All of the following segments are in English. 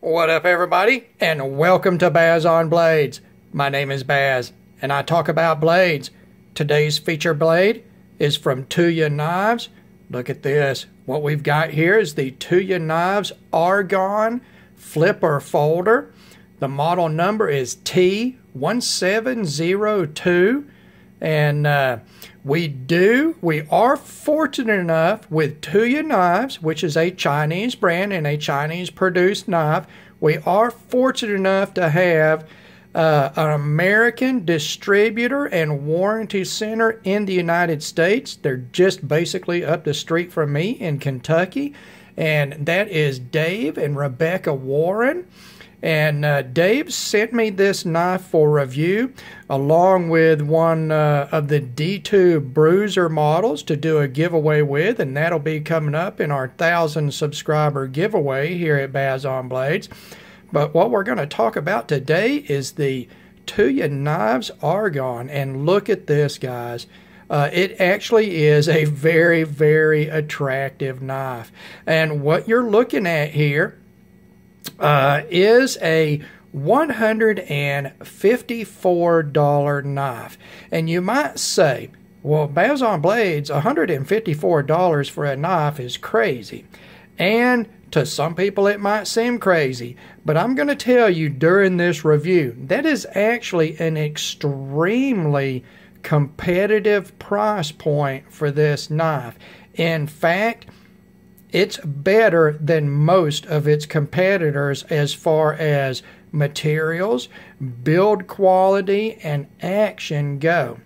What up, everybody, and welcome to Baz on Blades. My name is Baz, and I talk about blades. Today's feature blade is from Tuya Knives. Look at this. What we've got here is the Tuya Knives Argon Flipper Folder. The model number is T1702, and we are fortunate enough with Tuya Knives, which is a Chinese brand and a Chinese produced knife. We are fortunate enough to have an American distributor and warranty center in the United States. They're just basically up the street from me in Kentucky, and that is Dave and Rebecca Warren. And Dave sent me this knife for review along with one of the D2 Bruiser models to do a giveaway with, and that'll be coming up in our 1,000 subscriber giveaway here at Baz on Blades. But what we're going to talk about today is the Tuya Knives Argon, and look at this, guys. It actually is a very, very attractive knife. And what you're looking at here is a $154 knife. And you might say, well, Baz on Blades, $154 for a knife is crazy. And to some people it might seem crazy, but I'm going to tell you during this review, that is actually an extremely competitive price point for this knife. In fact, it's better than most of its competitors as far as materials, build quality, and action go.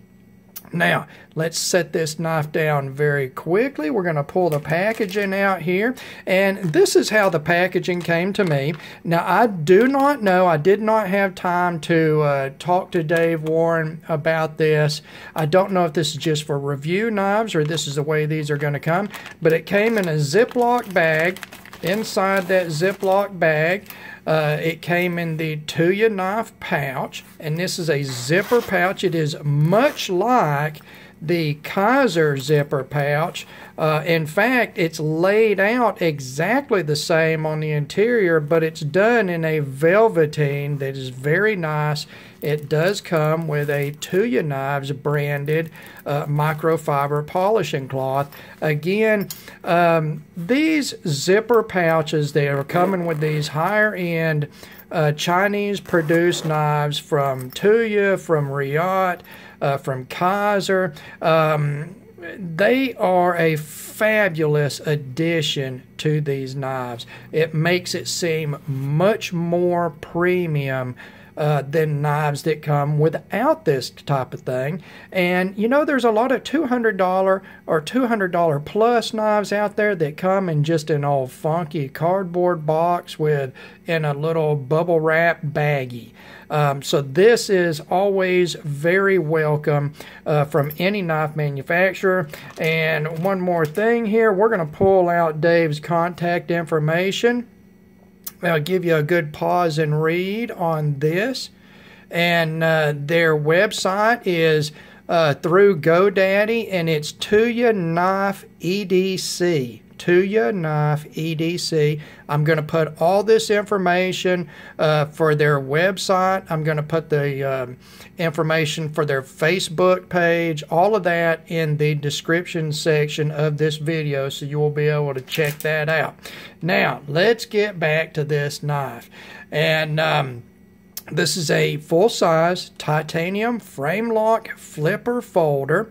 Now, let's set this knife down very quickly. We're going to pull the packaging out here, and this is how the packaging came to me. Now, I do not know, I did not have time to talk to Dave Warren about this. I don't know if this is just for review knives or this is the way these are going to come, but it came in a Ziploc bag. Inside that Ziploc bag, it came in the Tuya knife pouch, and this is a zipper pouch. It is much like the Kaiser zipper pouch. In fact, it's laid out exactly the same on the interior, but it's done in a velveteen that is very nice. It does come with a Tuya Knives branded microfiber polishing cloth. Again, these zipper pouches, they are coming with these higher end Chinese produced knives from Tuya, from Riot, from Kaiser. They are a fabulous addition to these knives. It makes it seem much more premium than knives that come without this type of thing. And you know, there's a lot of $200 or $200 plus knives out there that come in just an old funky cardboard box with in a little bubble wrap baggie. So this is always very welcome from any knife manufacturer. And one more thing here, we're going to pull out Dave's contact information. I'll give you a good pause and read on this. And their website is through GoDaddy, and it's Tuya Knife EDC. Tuya Knife EDC. I'm going to put all this information for their website. I'm going to put the information for their Facebook page, all of that in the description section of this video, so you will be able to check that out. Now, let's get back to this knife. And this is a full-size titanium frame lock flipper folder.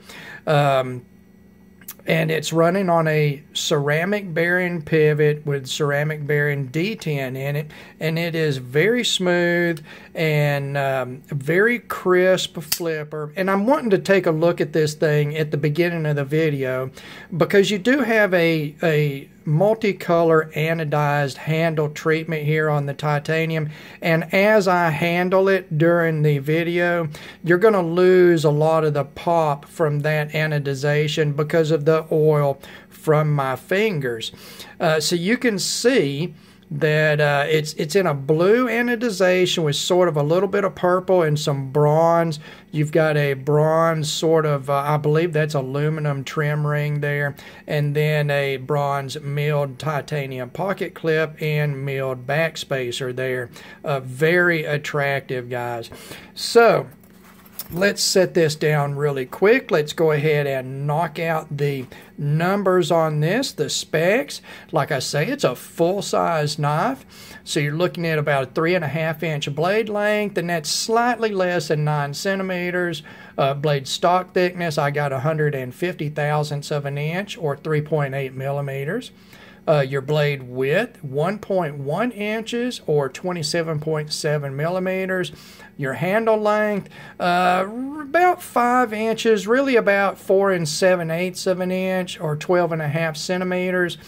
And it's running on a ceramic bearing pivot with ceramic bearing D10 in it. And it is very smooth and very crisp flipper. And I'm wanting to take a look at this thing at the beginning of the video because you do have a multicolor anodized handle treatment here on the titanium, and as I handle it during the video, you're going to lose a lot of the pop from that anodization because of the oil from my fingers. So you can see that it's in a blue anodization with sort of a little bit of purple and some bronze. You've got a bronze sort of, I believe that's aluminum trim ring there, and then a bronze milled titanium pocket clip and milled backspacer there. Very attractive, guys. So let's set this down really quick. Let's go ahead and knock out the numbers on this, the specs. Like I say, it's a full-size knife. So you're looking at about a 3.5-inch blade length, and that's slightly less than 9 centimeters. Blade stock thickness, I got 150 thousandths of an inch, or 3.8 millimeters. Your blade width, 1.1 inches or 27.7 millimeters. Your handle length, about 5 inches, really about 4 7/8 of an inch or 12.5 centimeters.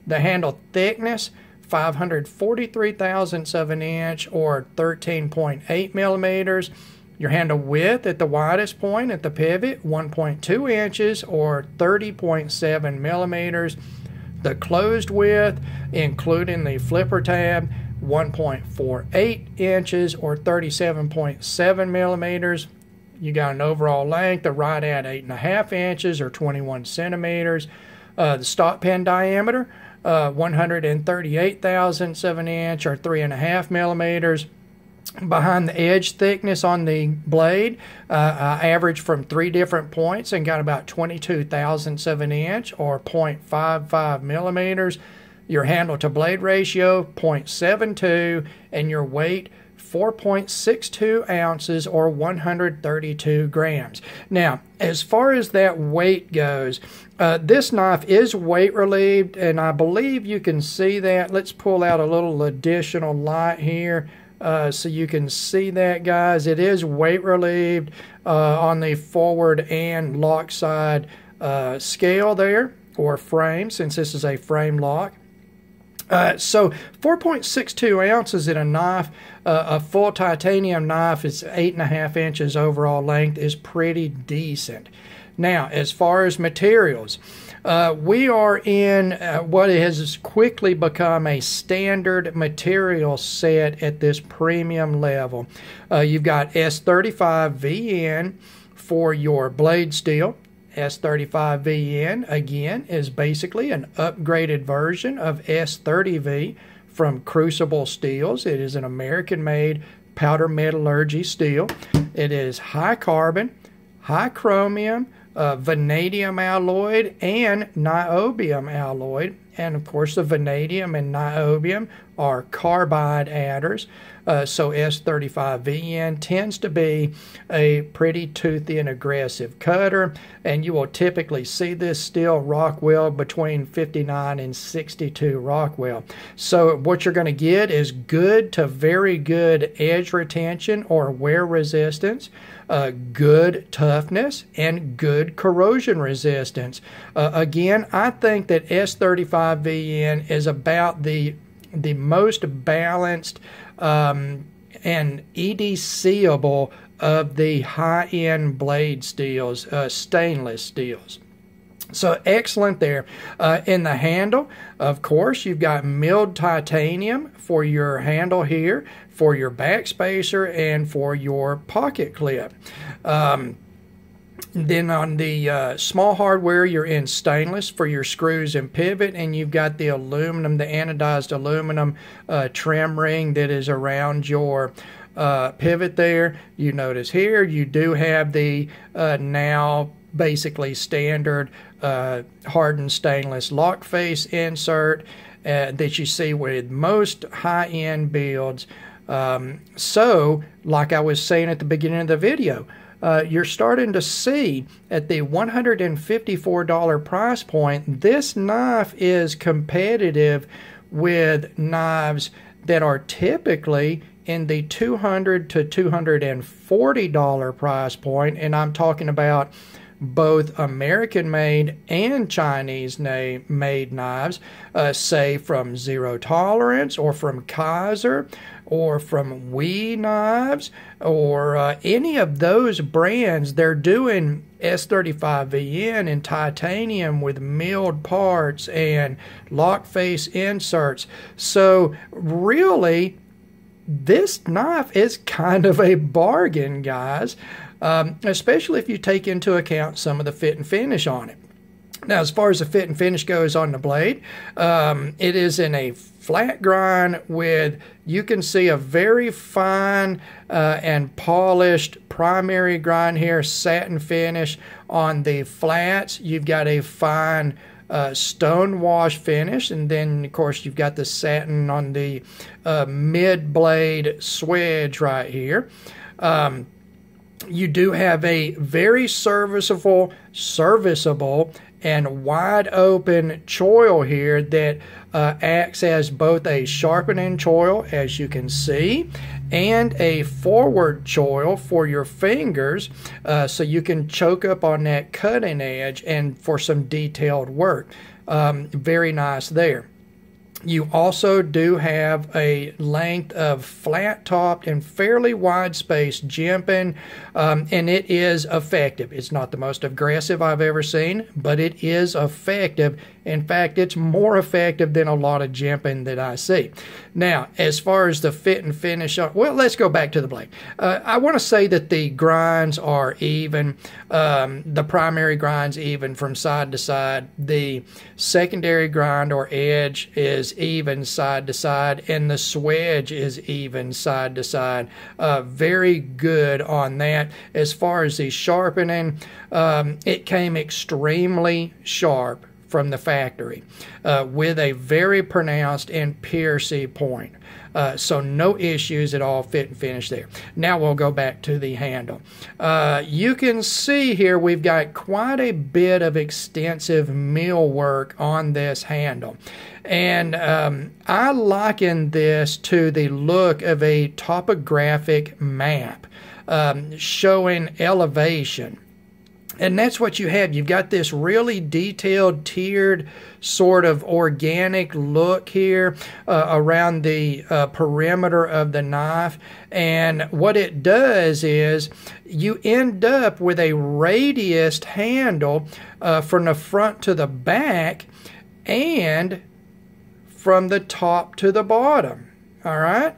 The handle thickness, 543 thousandths of an inch or 13.8 millimeters. Your handle width at the widest point at the pivot, 1.2 inches or 30.7 millimeters. The closed width, including the flipper tab, 1.48 inches or 37.7 millimeters. You got an overall length of right at 8.5 inches or 21 centimeters. The stock pin diameter, 138 thousandths of an inch or 3.5 millimeters. Behind the edge thickness on the blade, I averaged from 3 different points and got about 22 thousandths of an inch or 0.55 millimeters. Your handle to blade ratio, 0.72, and your weight, 4.62 ounces or 132 grams. Now, as far as that weight goes, this knife is weight relieved, and I believe you can see that. Let's pull out a little additional light here. So you can see that, guys. It is weight relieved on the forward and lock side scale there, or frame, since this is a frame lock. So 4.62 ounces in a knife, a full titanium knife is 8.5 inches overall length, is pretty decent. Now, as far as materials, we are in what has quickly become a standard material set at this premium level. You've got S35VN for your blade steel. S35VN, again, is basically an upgraded version of S30V from Crucible Steels. It is an American-made powder metallurgy steel. It is high carbon, high chromium, vanadium alloyed, and niobium alloyed. And of course, the vanadium and niobium are carbide adders. So S35VN tends to be a pretty toothy and aggressive cutter, and you will typically see this steel Rockwell between 59 and 62 Rockwell. So what you're going to get is good to very good edge retention or wear resistance, good toughness, and good corrosion resistance. Again, I think that S35VN is about the most balanced and EDC-able of the high-end blade steels, stainless steels. So excellent there. In the handle, of course, you've got milled titanium for your handle here, for your backspacer, and for your pocket clip. Then on the small hardware, you're in stainless for your screws and pivot, and you've got the aluminum, the anodized aluminum trim ring that is around your pivot there. You notice here you do have the now basically standard hardened stainless lock face insert that you see with most high-end builds. So, like I was saying at the beginning of the video, you're starting to see at the $154 price point, this knife is competitive with knives that are typically in the $200 to $240 price point, and I'm talking about both American-made and Chinese-made knives, say from Zero Tolerance or from Kaiser or from We Knives or any of those brands. They're doing S35VN in titanium with milled parts and lock face inserts. So really, this knife is kind of a bargain, guys, especially if you take into account some of the fit and finish on it. Now, as far as the fit and finish goes on the blade, it is in a flat grind with, you can see, a very fine and polished primary grind here, satin finish on the flats. You've got a fine stone wash finish, and then of course you've got the satin on the mid blade swedge right here. You do have a very serviceable and wide open choil here that acts as both a sharpening choil, as you can see, and a forward choil for your fingers, so you can choke up on that cutting edge and for some detailed work. Very nice there. You also do have a length of flat-topped and fairly wide-spaced jimping, and it is effective. It's not the most aggressive I've ever seen, but it is effective. In fact, it's more effective than a lot of jimping that I see. Now, as far as the fit and finish, well, let's go back to the blade. I want to say that the grinds are even. The primary grind's even from side to side. The secondary grind or edge is even side to side, and the swedge is even side to side. Very good on that. As far as the sharpening, it came extremely sharp from the factory with a very pronounced and piercy point. So no issues at all, fit and finish there. Now we'll go back to the handle. You can see here we've got quite a bit of extensive mill work on this handle. And I liken this to the look of a topographic map showing elevation. And that's what you have. You've got this really detailed, tiered, sort of organic look here around the perimeter of the knife. And what it does is you end up with a radiused handle from the front to the back and from the top to the bottom. All right?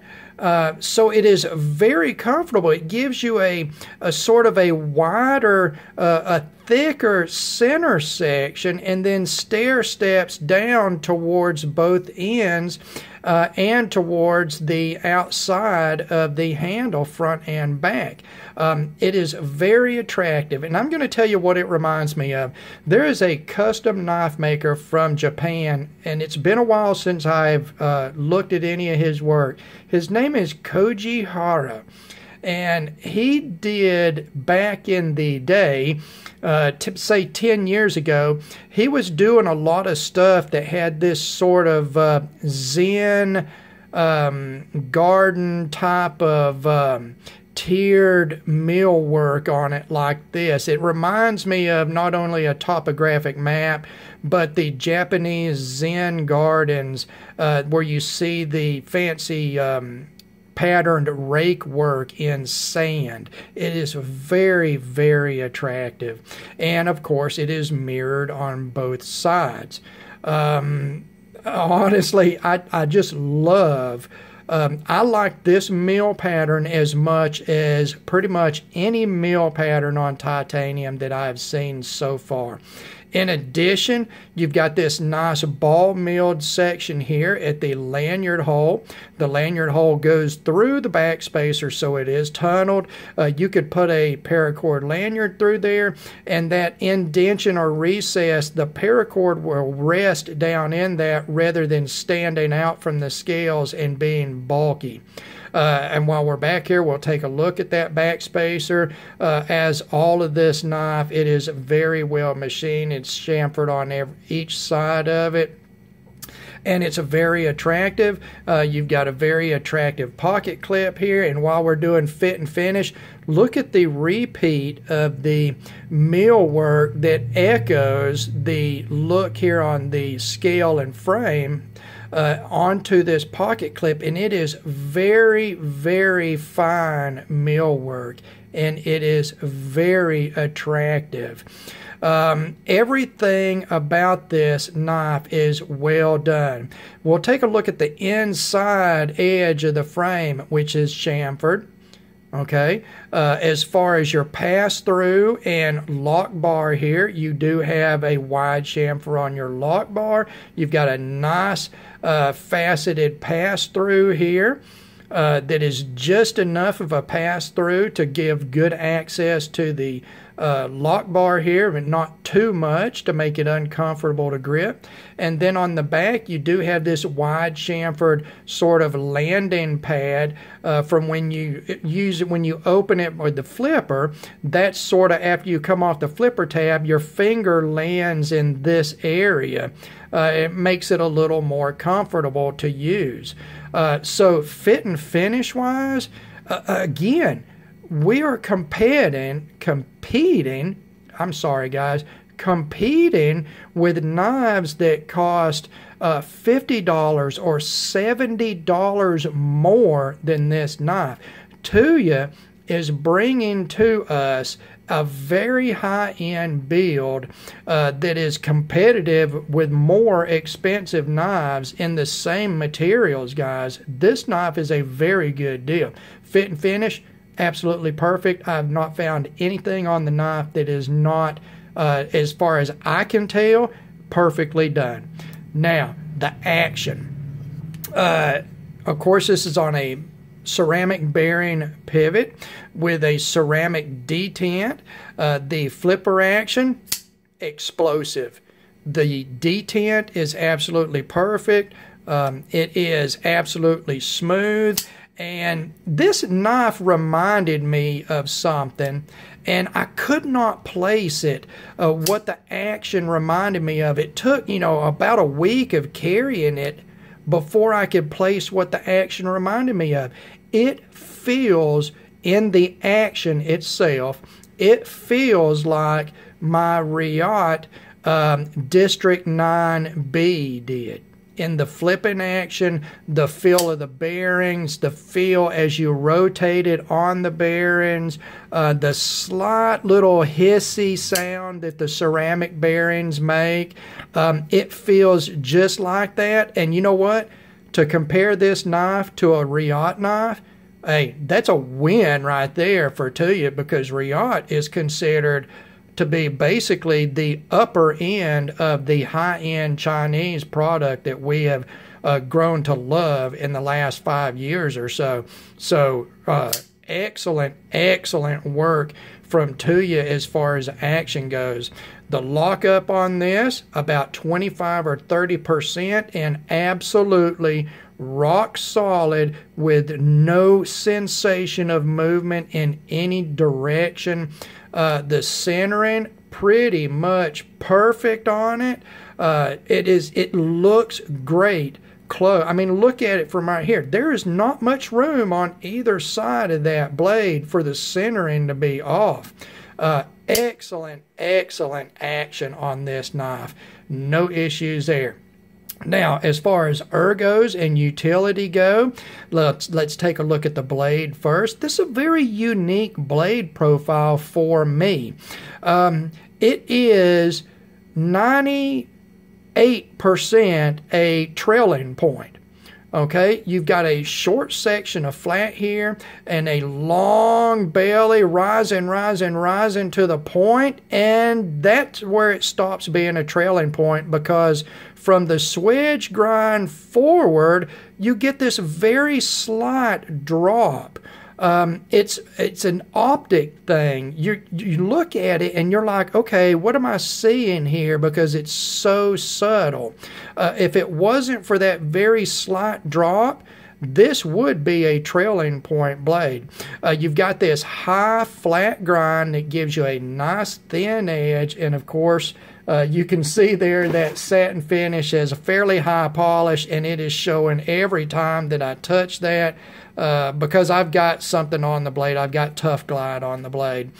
So it is very comfortable. It gives you a sort of a wider, a thicker center section, and then stair steps down towards both ends and towards the outside of the handle, front and back. It is very attractive, and I'm going to tell you what it reminds me of. There is a custom knife maker from Japan, and it's been a while since I've looked at any of his work. His name is Koji Hara, and he did, back in the day, say 10 years ago, he was doing a lot of stuff that had this sort of Zen garden type of tiered millwork on it like this. It reminds me of not only a topographic map, but the Japanese Zen gardens where you see the fancy patterned rake work in sand. It is very, very attractive. And of course, it is mirrored on both sides. Honestly, I just love I like this mill pattern as much as pretty much any mill pattern on titanium that I've seen so far. In addition, you've got this nice ball milled section here at the lanyard hole. The lanyard hole goes through the back spacer, so it is tunneled. You could put a paracord lanyard through there, and that indention or recess, the paracord will rest down in that rather than standing out from the scales and being bulky. And while we're back here, we'll take a look at that back spacer. As all of this knife, it is very well machined. It's chamfered on each side of it. and it's a very attractive. You've got a very attractive pocket clip here, and while we're doing fit and finish, look at the repeat of the millwork that echoes the look here on the scale and frame onto this pocket clip, and it is very, very fine millwork, and it is very attractive. Everything about this knife is well done. We'll take a look at the inside edge of the frame, which is chamfered. Okay, as far as your pass-through and lock bar here, you do have a wide chamfer on your lock bar. You've got a nice faceted pass-through here that is just enough of a pass-through to give good access to the lock bar here, but not too much to make it uncomfortable to grip. And then on the back, you do have this wide chamfered sort of landing pad from when you use it, when you open it with the flipper. That's sort of after you come off the flipper tab, your finger lands in this area. It makes it a little more comfortable to use. So fit and finish wise, again, we are competing with knives that cost $50 or $70 more than this knife. Tuya is bringing to us a very high-end build that is competitive with more expensive knives in the same materials, guys. This knife is a very good deal. Fit and finish, absolutely perfect. I've not found anything on the knife that is not, as far as I can tell, perfectly done. Now, the action. Of course, this is on a ceramic bearing pivot with a ceramic detent. The flipper action, explosive. The detent is absolutely perfect. It is absolutely smooth. And this knife reminded me of something, and I could not place it, what the action reminded me of. It took, about a week of carrying it before I could place what the action reminded me of. It feels, in the action itself, it feels like my Riot District 9B did. In the flipping action, the feel of the bearings, the feel as you rotate it on the bearings, the slight little hissy sound that the ceramic bearings make, it feels just like that. And you know what? To compare this knife to a Riot knife, hey, that's a win right there for Tuya, because Riot is considered to be basically the upper end of the high-end Chinese product that we have grown to love in the last 5 years or so. So excellent, excellent work from Tuya as far as action goes. The lockup on this, about 25 or 30%, and absolutely rock solid with no sensation of movement in any direction. The centering, pretty much perfect on it. It looks great close. I mean, look at it from right here. There is not much room on either side of that blade for the centering to be off. Excellent, excellent action on this knife. No issues there. Now, as far as ergos and utility go, let's take a look at the blade first. This is a very unique blade profile for me. It is 98% a trailing point. Okay, you've got a short section of flat here and a long belly rising to the point, and that's where it stops being a trailing point, because from the swedge grind forward, you get this very slight drop. It's an optic thing. You look at it and you're like, okay, what am I seeing here? Because it's so subtle. If it wasn't for that very slight drop, this would be a trailing point blade. You've got this high flat grind that gives you a nice thin edge, and of course you can see there that satin finish has a fairly high polish, and it is showing every time that I touch that because I've got something on the blade. I've got Tough Glide on the blade.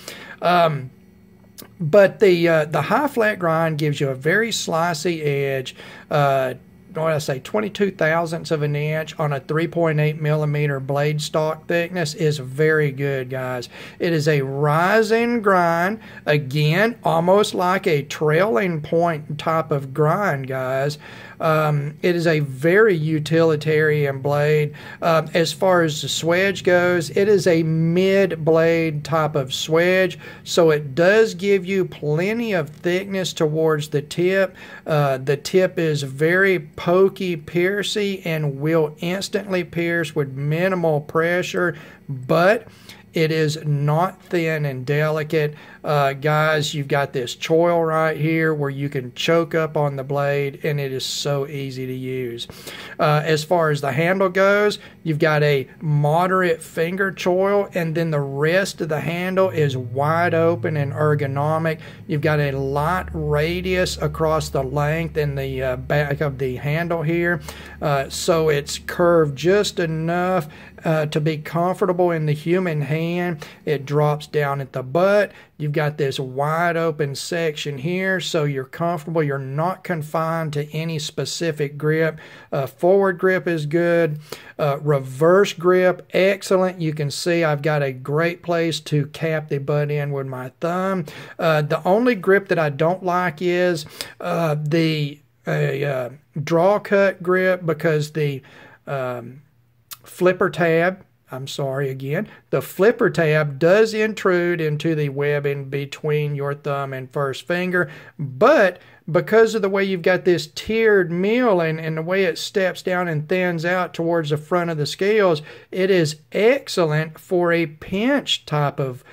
But the high flat grind gives you a very slicey edge. What did I say, 22 thousandths of an inch on a 3.8 millimeter blade stock thickness is very good, guys. It is a rising grind, again, almost like a trailing point type of grind, guys. It is a very utilitarian blade. As far as the swedge goes, it is a mid-blade type of swedge, so it does give you plenty of thickness towards the tip. The tip is very pokey, piercy, and will instantly pierce with minimal pressure, but it is not thin and delicate. Guys, you've got this choil right here where you can choke up on the blade, and it is so easy to use. As far as the handle goes, you've got a moderate finger choil, and then the rest of the handle is wide open and ergonomic. You've got a light radius across the length and the back of the handle here, so it's curved just enough to be comfortable in the human hand. It drops down at the butt. You've got this wide open section here, so you're comfortable. You're not confined to any specific grip. Forward grip is good. Reverse grip, excellent. You can see I've got a great place to cap the butt in with my thumb. The only grip that I don't like is the draw cut grip, because the flipper tab, I'm sorry again, the flipper tab does intrude into the webbing between your thumb and first finger, but because of the way you've got this tiered milling and the way it steps down and thins out towards the front of the scales, it is excellent for a pinch type of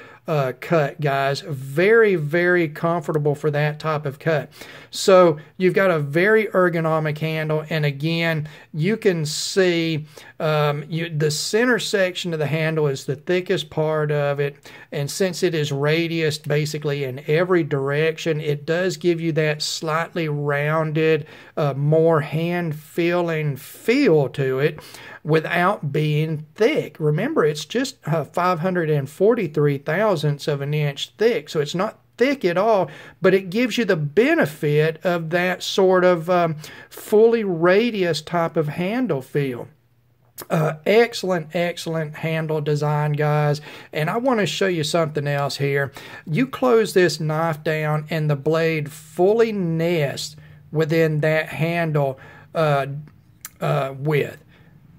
cut, guys. Very, very comfortable for that type of cut. So you've got a very ergonomic handle, and again, you can see the center section of the handle is the thickest part of it, and since it is radiused basically in every direction, it does give you that slightly rounded, more hand-feeling feel to it without being thick. Remember, it's just 543 thousandths of an inch thick, so it's not thick at all, but it gives you the benefit of that sort of fully radius type of handle feel. Excellent handle design, guys. And I want to show you something else here. You close this knife down and the blade fully nests within that handle width.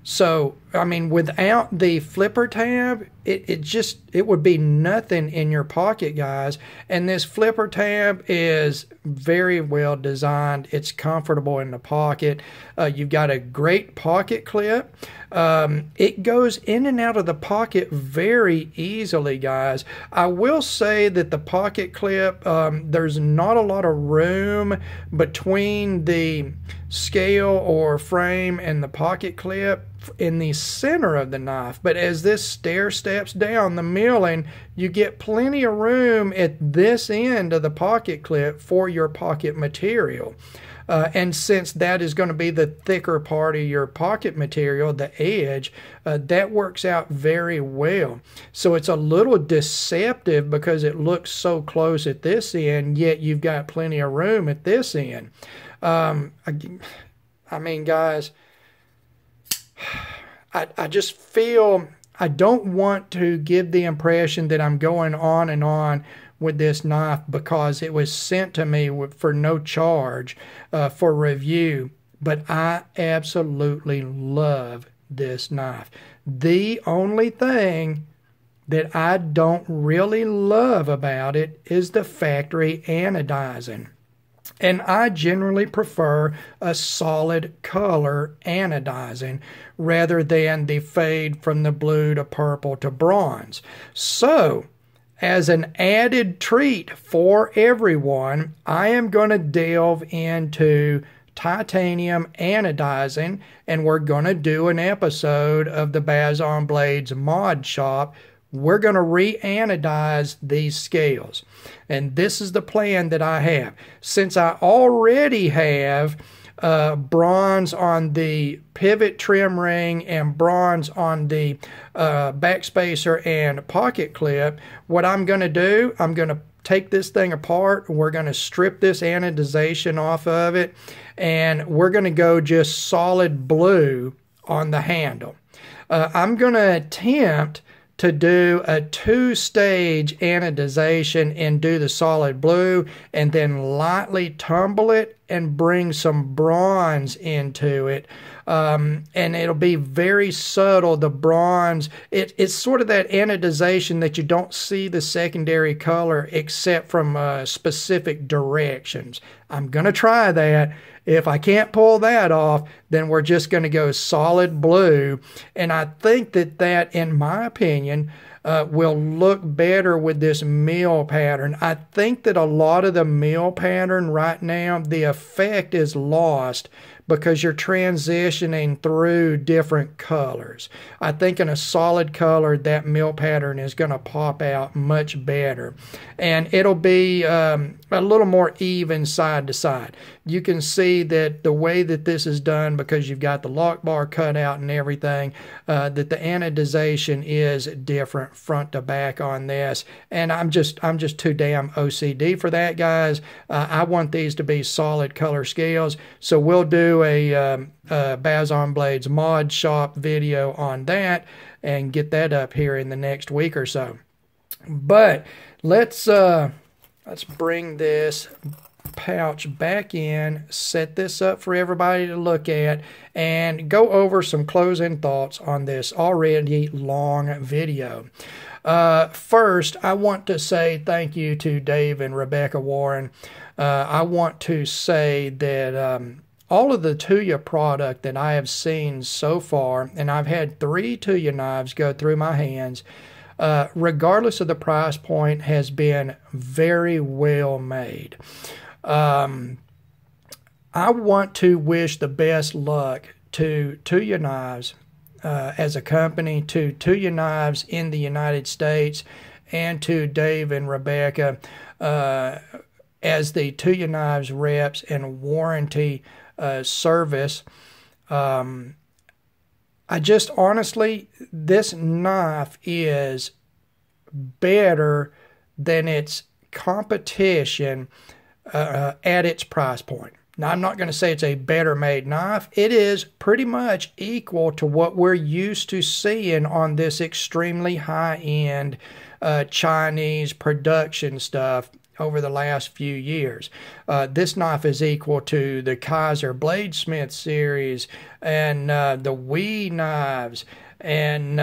So, I mean, without the flipper tab, it would be nothing in your pocket, guys. And this flipper tab is very well designed. It's comfortable in the pocket. You've got a great pocket clip. It goes in and out of the pocket very easily, guys. I will say that the pocket clip, there's not a lot of room between the scale or frame and the pocket clip in the center of the knife, but as this stair steps down the milling, you get plenty of room at this end of the pocket clip for your pocket material. And since that is going to be the thicker part of your pocket material, the edge, that works out very well. So it's a little deceptive because it looks so close at this end, yet you've got plenty of room at this end. I mean, guys, I just feel I don't want to give the impression that I'm going on and on with this knife because it was sent to me for no charge for review, but I absolutely love this knife. The only thing that I don't really love about it is the factory anodizing. And I generally prefer a solid color anodizing rather than the fade from the blue to purple to bronze. So, as an added treat for everyone, I am going to delve into titanium anodizing, and we're going to do an episode of the Bazon Blades mod shop. We're going to re-anodize these scales. And this is the plan that I have. Since I already have bronze on the pivot trim ring and bronze on the backspacer and pocket clip, what I'm going to do, I'm going to take this thing apart. We're going to strip this anodization off of it, and we're going to go just solid blue on the handle. I'm going to attempt to do a 2-stage anodization and do the solid blue, and then lightly tumble it and bring some bronze into it. And it'll be very subtle, the bronze. It's sort of that anodization that you don't see the secondary color except from specific directions. I'm going to try that. If I can't pull that off, then we're just going to go solid blue. And I think that, in my opinion, will look better with this mill pattern. I think that a lot of the mill pattern right now, the effect is lost because you're transitioning through different colors. I think in a solid color, that mill pattern is going to pop out much better. And it'll be a little more even side to side. You can see that the way that this is done, because you've got the lock bar cut out and everything, that the anodization is different front to back on this. And I'm just too damn OCD for that, guys. I want these to be solid color scales. So we'll do a Bazon Blades mod shop video on that and get that up here in the next week or so. But let's bring this pouch back in, set this up for everybody to look at, and go over some closing thoughts on this already long video. First, I want to say thank you to Dave and Rebecca Warren. I want to say that all of the Tuya product that I have seen so far, and I've had 3 Tuya knives go through my hands, regardless of the price point, has been very well made. I want to wish the best luck to Tuya Knives as a company, to Tuya Knives in the United States, and to Dave and Rebecca as the Tuya Knives reps and warranty service. I just honestly, this knife is better than its competition at its price point. Now, I'm not going to say it's a better made knife. It is pretty much equal to what we're used to seeing on this extremely high-end Chinese production stuff over the last few years. This knife is equal to the Kaiser Bladesmith series and the Wee knives, and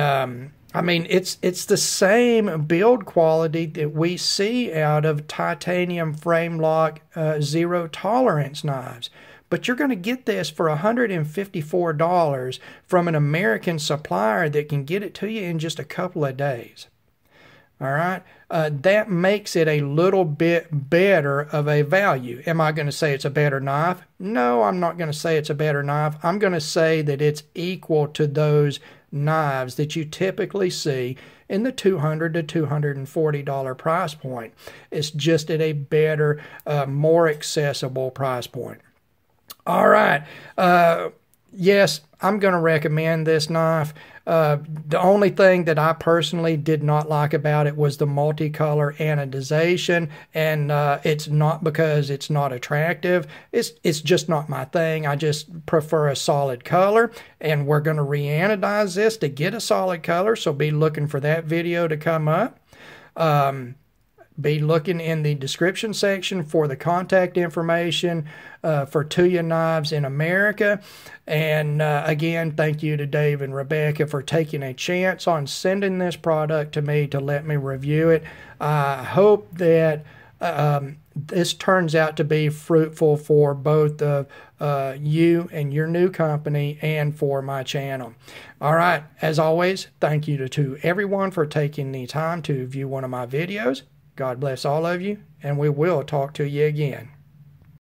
I mean, it's the same build quality that we see out of titanium frame lock zero tolerance knives. But you're going to get this for $154 from an American supplier that can get it to you in just a couple of days. All right? That makes it a little bit better of a value. Am I going to say it's a better knife? No, I'm not going to say it's a better knife. I'm going to say that it's equal to those knives that you typically see in the $200 to $240 price point. It's just at a better, more accessible price point. All right. Yes, I'm going to recommend this knife. The only thing that I personally did not like about it was the multicolor anodization, and it's not because it's not attractive. It's just not my thing. I just prefer a solid color, and we're going to re-anodize this to get a solid color, so be looking for that video to come up. Be looking in the description section for the contact information for Tuya Knives in America. And again, thank you to Dave and Rebecca for taking a chance on sending this product to me to let me review it. I hope that this turns out to be fruitful for both you and your new company and for my channel. All right, as always, thank you to everyone for taking the time to view one of my videos. God bless all of you, and we will talk to you again.